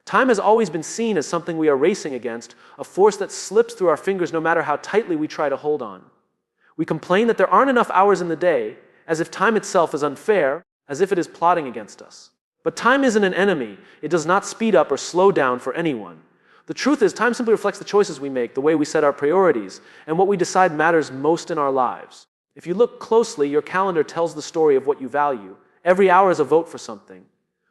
Time has always been seen as something we are racing against, a force that slips through our fingers no matter how tightly we try to hold on. We complain that there aren't enough hours in the day, as if time itself is unfair, as if it is plotting against us. But time isn't an enemy. It does not speed up or slow down for anyone. The truth is, time simply reflects the choices we make, the way we set our priorities, and what we decide matters most in our lives. If you look closely, your calendar tells the story of what you value. Every hour is a vote for something.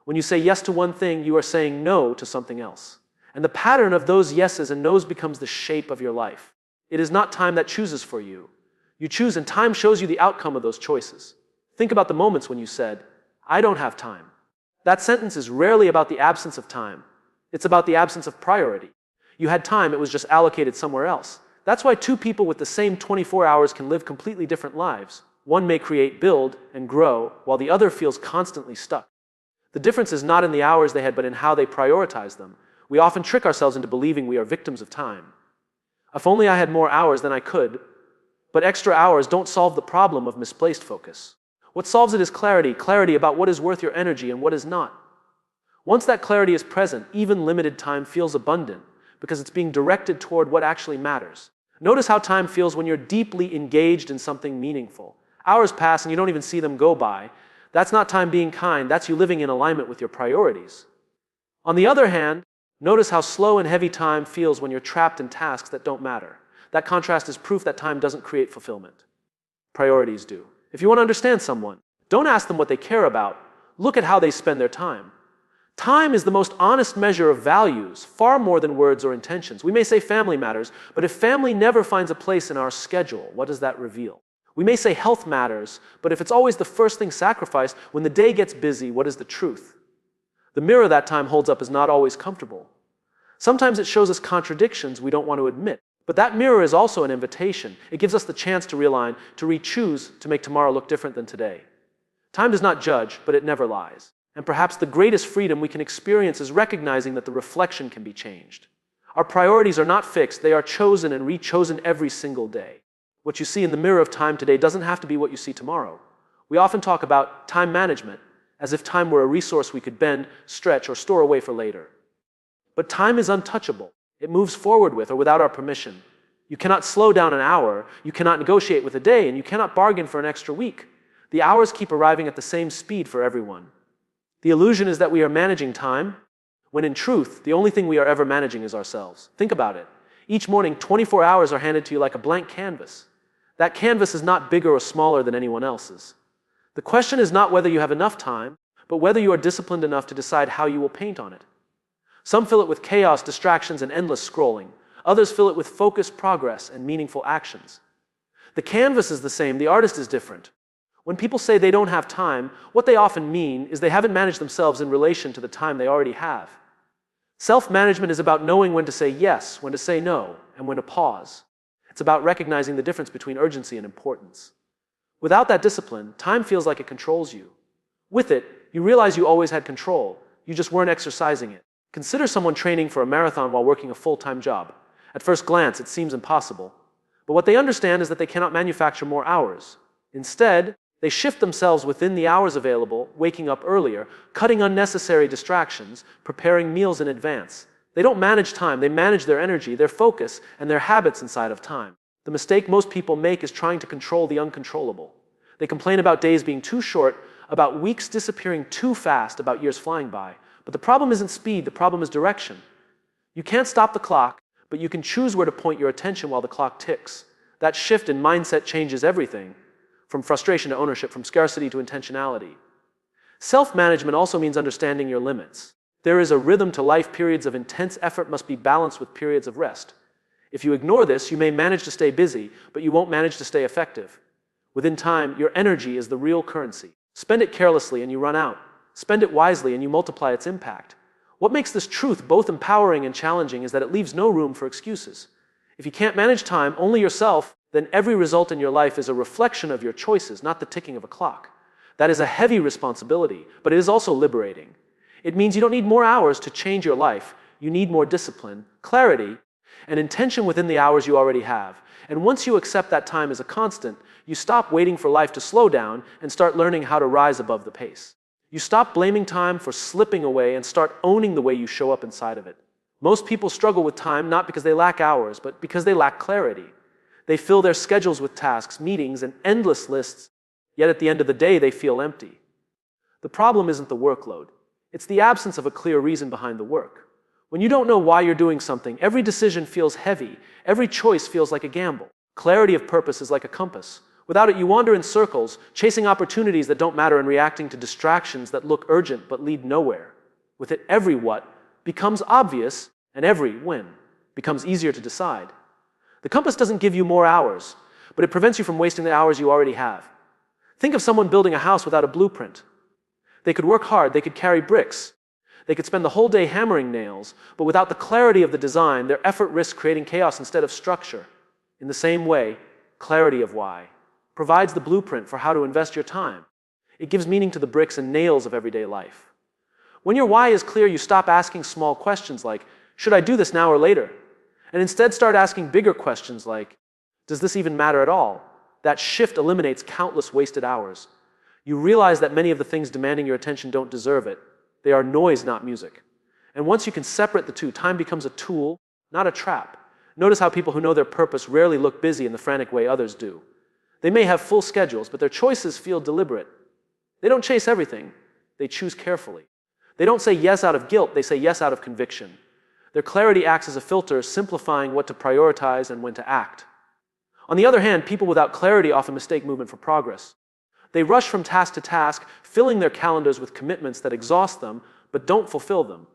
When you say yes to one thing, you are saying no to something else. And the pattern of those yeses and nos becomes the shape of your life. It is not time that chooses for you. You choose, and time shows you the outcome of those choices. Think about the moments when you said, "I don't have time." That sentence is rarely about the absence of time. It's about the absence of priority. You had time, it was just allocated somewhere else. That's why two people with the same 24 hours can live completely different lives. One may create, build, and grow, while the other feels constantly stuck. The difference is not in the hours they had, but in how they prioritize them. We often trick ourselves into believing we are victims of time. If only I had more hours, then I could. But extra hours don't solve the problem of misplaced focus. What solves it is clarity about what is worth your energy and what is not. Once that clarity is present, even limited time feels abundant because it's being directed toward what actually matters. Notice how time feels when you're deeply engaged in something meaningful. Hours pass and you don't even see them go by. That's not time being kind, that's you living in alignment with your priorities. On the other hand, notice how slow and heavy time feels when you're trapped in tasks that don't matter. That contrast is proof that time doesn't create fulfillment. Priorities do. If you want to understand someone, don't ask them what they care about. Look at how they spend their time. Time is the most honest measure of values, far more than words or intentions. We may say family matters, but if family never finds a place in our schedule, what does that reveal? We may say health matters, but if it's always the first thing sacrificed, when the day gets busy, what is the truth? The mirror that time holds up is not always comfortable. Sometimes it shows us contradictions we don't want to admit. But that mirror is also an invitation. It gives us the chance to realign, to re-choose, to make tomorrow look different than today. Time does not judge, but it never lies. And perhaps the greatest freedom we can experience is recognizing that the reflection can be changed. Our priorities are not fixed, they are chosen and re-chosen every single day. What you see in the mirror of time today doesn't have to be what you see tomorrow. We often talk about time management, as if time were a resource we could bend, stretch, or store away for later. But time is untouchable. It moves forward with or without our permission. You cannot slow down an hour, you cannot negotiate with a day, and you cannot bargain for an extra week. The hours keep arriving at the same speed for everyone. The illusion is that we are managing time, when in truth, the only thing we are ever managing is ourselves. Think about it. Each morning, 24 hours are handed to you like a blank canvas. That canvas is not bigger or smaller than anyone else's. The question is not whether you have enough time, but whether you are disciplined enough to decide how you will paint on it. Some fill it with chaos, distractions, and endless scrolling. Others fill it with focused progress and meaningful actions. The canvas is the same, the artist is different. When people say they don't have time, what they often mean is they haven't managed themselves in relation to the time they already have. Self-management is about knowing when to say yes, when to say no, and when to pause. It's about recognizing the difference between urgency and importance. Without that discipline, time feels like it controls you. With it, you realize you always had control. You just weren't exercising it. Consider someone training for a marathon while working a full-time job. At first glance, it seems impossible. But what they understand is that they cannot manufacture more hours. Instead, they shift themselves within the hours available, waking up earlier, cutting unnecessary distractions, preparing meals in advance. They don't manage time, they manage their energy, their focus, and their habits inside of time. The mistake most people make is trying to control the uncontrollable. They complain about days being too short, about weeks disappearing too fast, about years flying by. But the problem isn't speed, the problem is direction. You can't stop the clock, but you can choose where to point your attention while the clock ticks. That shift in mindset changes everything, from frustration to ownership, from scarcity to intentionality. Self-management also means understanding your limits. There is a rhythm to life. Periods of intense effort must be balanced with periods of rest. If you ignore this, you may manage to stay busy, but you won't manage to stay effective. Within time, your energy is the real currency. Spend it carelessly and you run out. Spend it wisely and you multiply its impact. What makes this truth both empowering and challenging is that it leaves no room for excuses. If you can't manage time, only yourself, then every result in your life is a reflection of your choices, not the ticking of a clock. That is a heavy responsibility, but it is also liberating. It means you don't need more hours to change your life. You need more discipline, clarity, and intention within the hours you already have. And once you accept that time as a constant, you stop waiting for life to slow down and start learning how to rise above the pace. You stop blaming time for slipping away and start owning the way you show up inside of it. Most people struggle with time not because they lack hours, but because they lack clarity. They fill their schedules with tasks, meetings, and endless lists, yet at the end of the day, they feel empty. The problem isn't the workload. It's the absence of a clear reason behind the work. When you don't know why you're doing something, every decision feels heavy. Every choice feels like a gamble. Clarity of purpose is like a compass. Without it, you wander in circles, chasing opportunities that don't matter and reacting to distractions that look urgent but lead nowhere. With it, every what becomes obvious, and every when becomes easier to decide. The compass doesn't give you more hours, but it prevents you from wasting the hours you already have. Think of someone building a house without a blueprint. They could work hard, they could carry bricks, they could spend the whole day hammering nails, but without the clarity of the design, their effort risks creating chaos instead of structure. In the same way, clarity of why provides the blueprint for how to invest your time. It gives meaning to the bricks and nails of everyday life. When your why is clear, you stop asking small questions like, should I do this now or later? And instead start asking bigger questions like, does this even matter at all? That shift eliminates countless wasted hours. You realize that many of the things demanding your attention don't deserve it. They are noise, not music. And once you can separate the two, time becomes a tool, not a trap. Notice how people who know their purpose rarely look busy in the frantic way others do. They may have full schedules, but their choices feel deliberate. They don't chase everything. They choose carefully. They don't say yes out of guilt. They say yes out of conviction. Their clarity acts as a filter, simplifying what to prioritize and when to act. On the other hand, people without clarity often mistake movement for progress. They rush from task to task, filling their calendars with commitments that exhaust them, but don't fulfill them.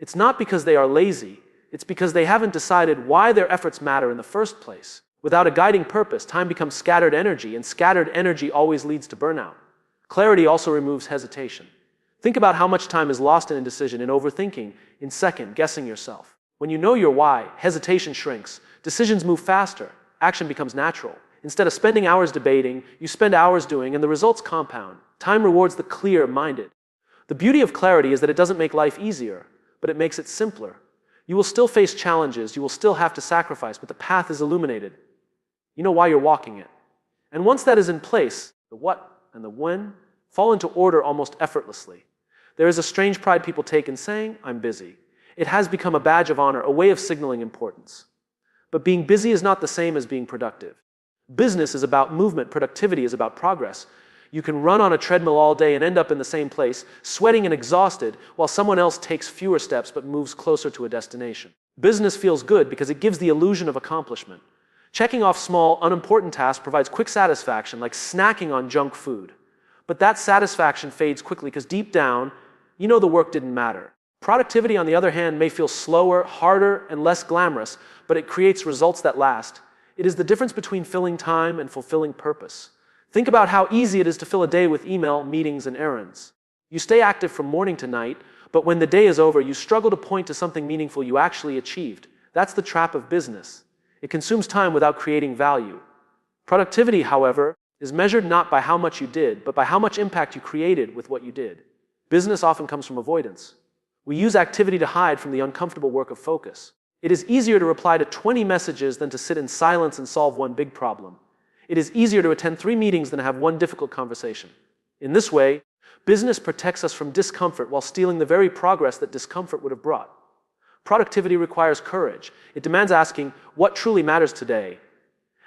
It's not because they are lazy. It's because they haven't decided why their efforts matter in the first place. Without a guiding purpose, time becomes scattered energy, and scattered energy always leads to burnout. Clarity also removes hesitation. Think about how much time is lost in indecision, in overthinking, in second-guessing yourself. When you know your why, hesitation shrinks, decisions move faster, action becomes natural. Instead of spending hours debating, you spend hours doing, and the results compound. Time rewards the clear-minded. The beauty of clarity is that it doesn't make life easier, but it makes it simpler. You will still face challenges, you will still have to sacrifice, but the path is illuminated. You know why you're walking it. And once that is in place, the what and the when fall into order almost effortlessly. There is a strange pride people take in saying, I'm busy. It has become a badge of honor, a way of signaling importance. But being busy is not the same as being productive. Business is about movement, productivity is about progress. You can run on a treadmill all day and end up in the same place, sweating and exhausted, while someone else takes fewer steps but moves closer to a destination. Business feels good because it gives the illusion of accomplishment. Checking off small, unimportant tasks provides quick satisfaction, like snacking on junk food. But that satisfaction fades quickly because deep down, you know the work didn't matter. Productivity, on the other hand, may feel slower, harder, and less glamorous, but it creates results that last. It is the difference between filling time and fulfilling purpose. Think about how easy it is to fill a day with email, meetings, and errands. You stay active from morning to night, but when the day is over, you struggle to point to something meaningful you actually achieved. That's the trap of business. It consumes time without creating value. Productivity, however, is measured not by how much you did, but by how much impact you created with what you did. Business often comes from avoidance. We use activity to hide from the uncomfortable work of focus. It is easier to reply to 20 messages than to sit in silence and solve one big problem. It is easier to attend 3 meetings than to have one difficult conversation. In this way, business protects us from discomfort while stealing the very progress that discomfort would have brought. Productivity requires courage. It demands asking, what truly matters today?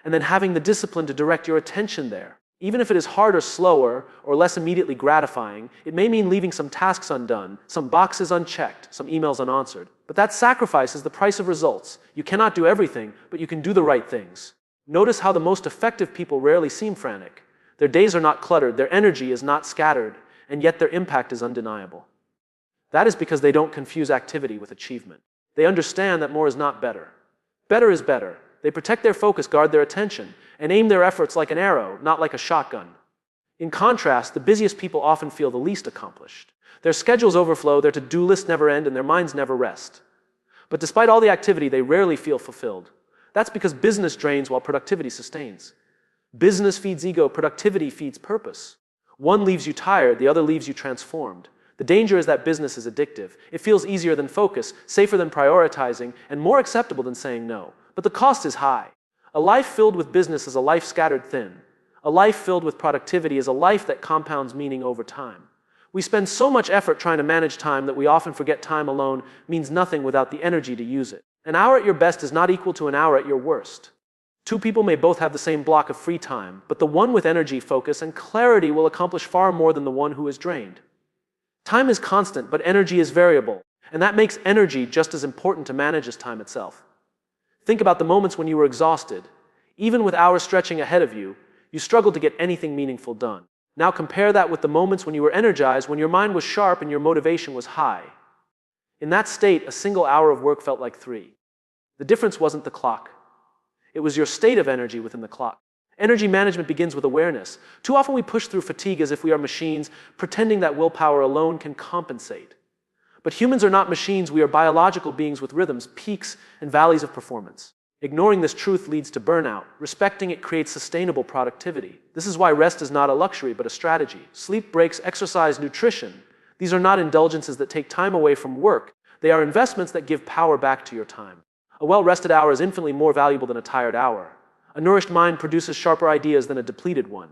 And then having the discipline to direct your attention there. Even if it is harder, slower, or less immediately gratifying, it may mean leaving some tasks undone, some boxes unchecked, some emails unanswered. But that sacrifice is the price of results. You cannot do everything, but you can do the right things. Notice how the most effective people rarely seem frantic. Their days are not cluttered, their energy is not scattered, and yet their impact is undeniable. That is because they don't confuse activity with achievement. They understand that more is not better. Better is better. They protect their focus, guard their attention, and aim their efforts like an arrow, not like a shotgun. In contrast, the busiest people often feel the least accomplished. Their schedules overflow, their to-do lists never end, and their minds never rest. But despite all the activity, they rarely feel fulfilled. That's because business drains while productivity sustains. Business feeds ego, productivity feeds purpose. One leaves you tired, the other leaves you transformed. The danger is that business is addictive. It feels easier than focus, safer than prioritizing, and more acceptable than saying no. But the cost is high. A life filled with business is a life scattered thin. A life filled with productivity is a life that compounds meaning over time. We spend so much effort trying to manage time that we often forget time alone means nothing without the energy to use it. An hour at your best is not equal to an hour at your worst. Two people may both have the same block of free time, but the one with energy, focus, and clarity will accomplish far more than the one who is drained. Time is constant, but energy is variable, and that makes energy just as important to manage as time itself. Think about the moments when you were exhausted. Even with hours stretching ahead of you, you struggled to get anything meaningful done. Now compare that with the moments when you were energized, when your mind was sharp and your motivation was high. In that state, a single hour of work felt like 3. The difference wasn't the clock. It was your state of energy within the clock. Energy management begins with awareness. Too often we push through fatigue as if we are machines, pretending that willpower alone can compensate. But humans are not machines, we are biological beings with rhythms, peaks, and valleys of performance. Ignoring this truth leads to burnout. Respecting it creates sustainable productivity. This is why rest is not a luxury, but a strategy. Sleep, breaks, exercise, nutrition. These are not indulgences that take time away from work. They are investments that give power back to your time. A well-rested hour is infinitely more valuable than a tired hour. A nourished mind produces sharper ideas than a depleted one.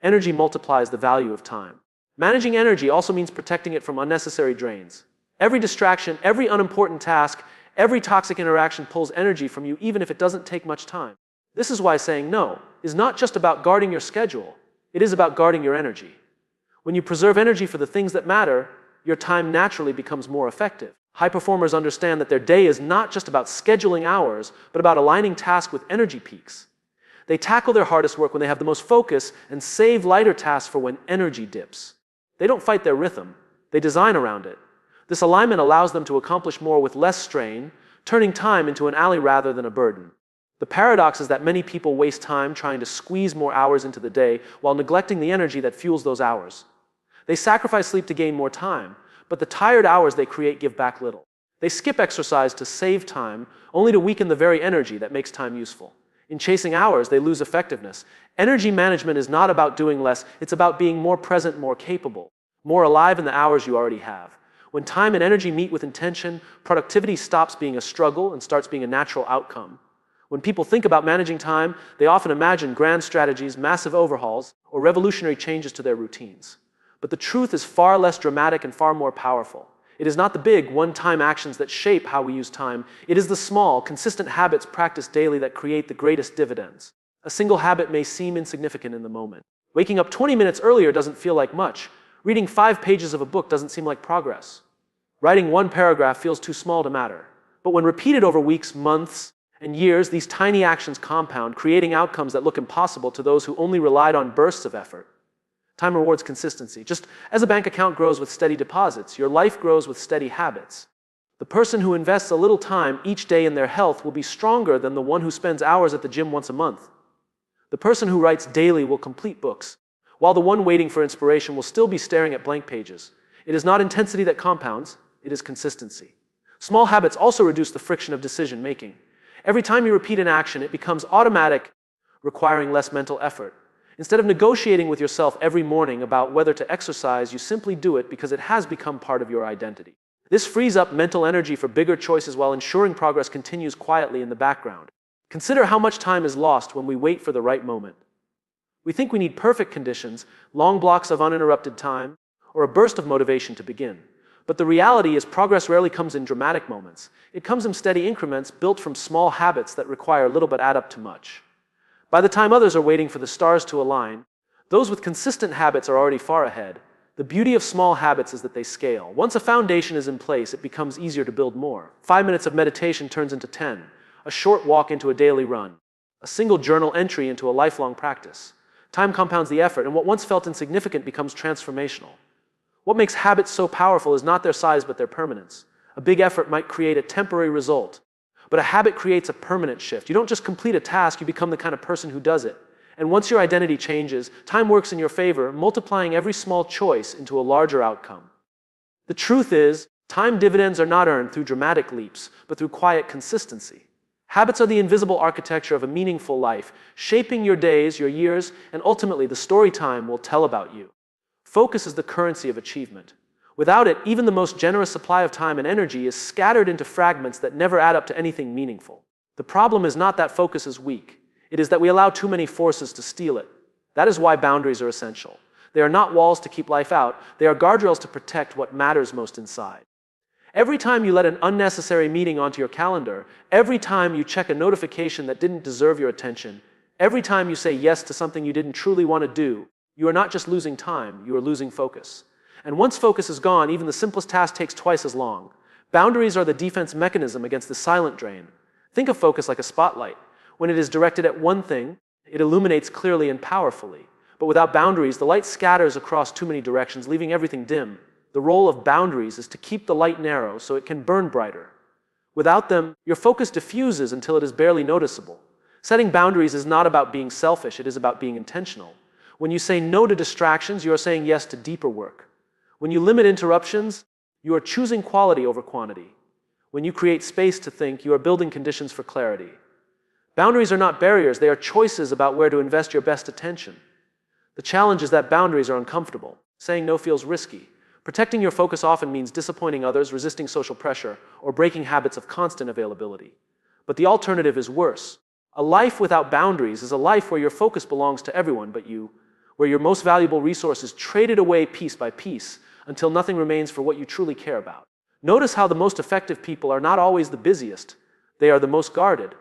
Energy multiplies the value of time. Managing energy also means protecting it from unnecessary drains. Every distraction, every unimportant task, every toxic interaction pulls energy from you even if it doesn't take much time. This is why saying no is not just about guarding your schedule, it is about guarding your energy. When you preserve energy for the things that matter, your time naturally becomes more effective. High performers understand that their day is not just about scheduling hours, but about aligning tasks with energy peaks. They tackle their hardest work when they have the most focus and save lighter tasks for when energy dips. They don't fight their rhythm, they design around it. This alignment allows them to accomplish more with less strain, turning time into an ally rather than a burden. The paradox is that many people waste time trying to squeeze more hours into the day while neglecting the energy that fuels those hours. They sacrifice sleep to gain more time, but the tired hours they create give back little. They skip exercise to save time, only to weaken the very energy that makes time useful. In chasing hours, they lose effectiveness. Energy management is not about doing less, it's about being more present, more capable, more alive in the hours you already have. When time and energy meet with intention, productivity stops being a struggle and starts being a natural outcome. When people think about managing time, they often imagine grand strategies, massive overhauls, or revolutionary changes to their routines. But the truth is far less dramatic and far more powerful. It is not the big, one-time actions that shape how we use time. It is the small, consistent habits practiced daily that create the greatest dividends. A single habit may seem insignificant in the moment. Waking up 20 minutes earlier doesn't feel like much. Reading 5 pages of a book doesn't seem like progress. Writing 1 paragraph feels too small to matter. But when repeated over weeks, months, and years, these tiny actions compound, creating outcomes that look impossible to those who only relied on bursts of effort. Time rewards consistency. Just as a bank account grows with steady deposits, your life grows with steady habits. The person who invests a little time each day in their health will be stronger than the one who spends hours at the gym once a month. The person who writes daily will complete books, while the one waiting for inspiration will still be staring at blank pages. It is not intensity that compounds, it is consistency. Small habits also reduce the friction of decision making. Every time you repeat an action, it becomes automatic, requiring less mental effort. Instead of negotiating with yourself every morning about whether to exercise, you simply do it because it has become part of your identity. This frees up mental energy for bigger choices while ensuring progress continues quietly in the background. Consider how much time is lost when we wait for the right moment. We think we need perfect conditions, long blocks of uninterrupted time, or a burst of motivation to begin. But the reality is progress rarely comes in dramatic moments. It comes in steady increments built from small habits that require little but add up to much. By the time others are waiting for the stars to align, those with consistent habits are already far ahead. The beauty of small habits is that they scale. Once a foundation is in place, it becomes easier to build more. 5 minutes of meditation turns into 10, a short walk into a daily run, a single journal entry into a lifelong practice. Time compounds the effort, and what once felt insignificant becomes transformational. What makes habits so powerful is not their size but their permanence. A big effort might create a temporary result, but a habit creates a permanent shift. You don't just complete a task, you become the kind of person who does it. And once your identity changes, time works in your favor, multiplying every small choice into a larger outcome. The truth is, time dividends are not earned through dramatic leaps, but through quiet consistency. Habits are the invisible architecture of a meaningful life, shaping your days, your years, and ultimately the story time will tell about you. Focus is the currency of achievement. Without it, even the most generous supply of time and energy is scattered into fragments that never add up to anything meaningful. The problem is not that focus is weak. It is that we allow too many forces to steal it. That is why boundaries are essential. They are not walls to keep life out. They are guardrails to protect what matters most inside. Every time you let an unnecessary meeting onto your calendar, every time you check a notification that didn't deserve your attention, every time you say yes to something you didn't truly want to do, you are not just losing time, you are losing focus. And once focus is gone, even the simplest task takes twice as long. Boundaries are the defense mechanism against the silent drain. Think of focus like a spotlight. When it is directed at one thing, it illuminates clearly and powerfully. But without boundaries, the light scatters across too many directions, leaving everything dim. The role of boundaries is to keep the light narrow so it can burn brighter. Without them, your focus diffuses until it is barely noticeable. Setting boundaries is not about being selfish, it is about being intentional. When you say no to distractions, you are saying yes to deeper work. When you limit interruptions, you are choosing quality over quantity. When you create space to think, you are building conditions for clarity. Boundaries are not barriers, they are choices about where to invest your best attention. The challenge is that boundaries are uncomfortable. Saying no feels risky. Protecting your focus often means disappointing others, resisting social pressure, or breaking habits of constant availability. But the alternative is worse. A life without boundaries is a life where your focus belongs to everyone but you, where your most valuable resource is traded away piece by piece until nothing remains for what you truly care about. Notice how the most effective people are not always the busiest. They are the most guarded.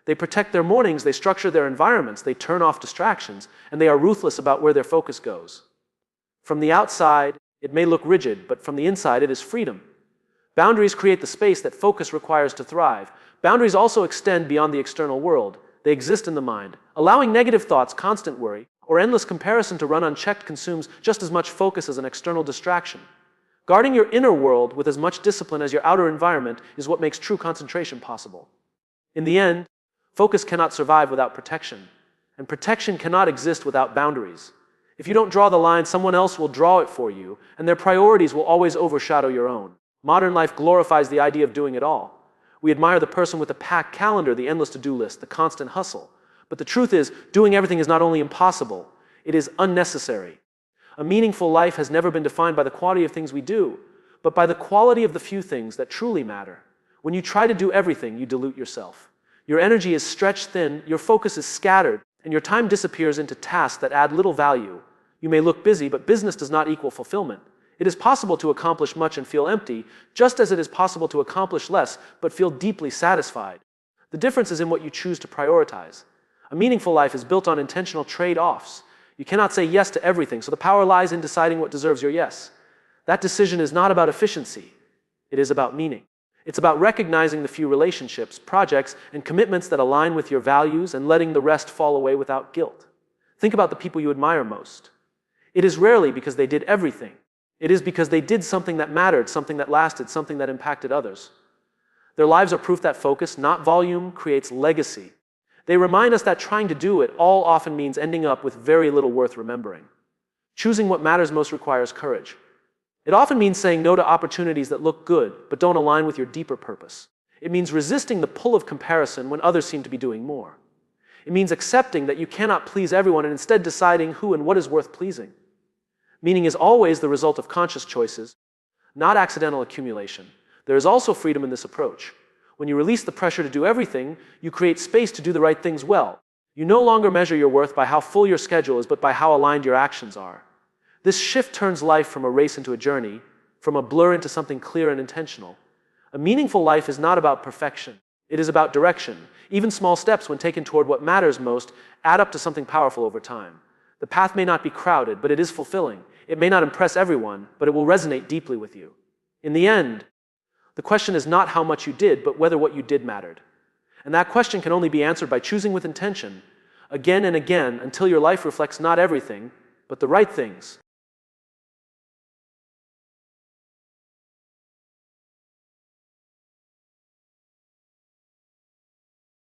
They protect their mornings, they structure their environments, they turn off distractions, and they are ruthless about where their focus goes. From the outside, it may look rigid, but from the inside, it is freedom. Boundaries create the space that focus requires to thrive. Boundaries also extend beyond the external world. They exist in the mind. Allowing negative thoughts, constant worry, or endless comparison to run unchecked consumes just as much focus as an external distraction. Guarding your inner world with as much discipline as your outer environment is what makes true concentration possible. In the end, focus cannot survive without protection, and protection cannot exist without boundaries. If you don't draw the line, someone else will draw it for you, and their priorities will always overshadow your own. Modern life glorifies the idea of doing it all. We admire the person with the packed calendar, the endless to-do list, the constant hustle. But the truth is, doing everything is not only impossible, it is unnecessary. A meaningful life has never been defined by the quantity of things we do, but by the quality of the few things that truly matter. When you try to do everything, you dilute yourself. Your energy is stretched thin, your focus is scattered, and your time disappears into tasks that add little value. You may look busy, but business does not equal fulfillment. It is possible to accomplish much and feel empty, just as it is possible to accomplish less, but feel deeply satisfied. The difference is in what you choose to prioritize. A meaningful life is built on intentional trade-offs. You cannot say yes to everything, so the power lies in deciding what deserves your yes. That decision is not about efficiency. It is about meaning. It's about recognizing the few relationships, projects, and commitments that align with your values and letting the rest fall away without guilt. Think about the people you admire most. It is rarely because they did everything. It is because they did something that mattered, something that lasted, something that impacted others. Their lives are proof that focus, not volume, creates legacy. They remind us that trying to do it all often means ending up with very little worth remembering. Choosing what matters most requires courage. It often means saying no to opportunities that look good, but don't align with your deeper purpose. It means resisting the pull of comparison when others seem to be doing more. It means accepting that you cannot please everyone and instead deciding who and what is worth pleasing. Meaning is always the result of conscious choices, not accidental accumulation. There is also freedom in this approach. When you release the pressure to do everything, you create space to do the right things well. You no longer measure your worth by how full your schedule is, but by how aligned your actions are. This shift turns life from a race into a journey, from a blur into something clear and intentional. A meaningful life is not about perfection. It is about direction. Even small steps, when taken toward what matters most, add up to something powerful over time. The path may not be crowded, but it is fulfilling. It may not impress everyone, but it will resonate deeply with you. In the end, the question is not how much you did, but whether what you did mattered. And that question can only be answered by choosing with intention, again and again, until your life reflects not everything, but the right things.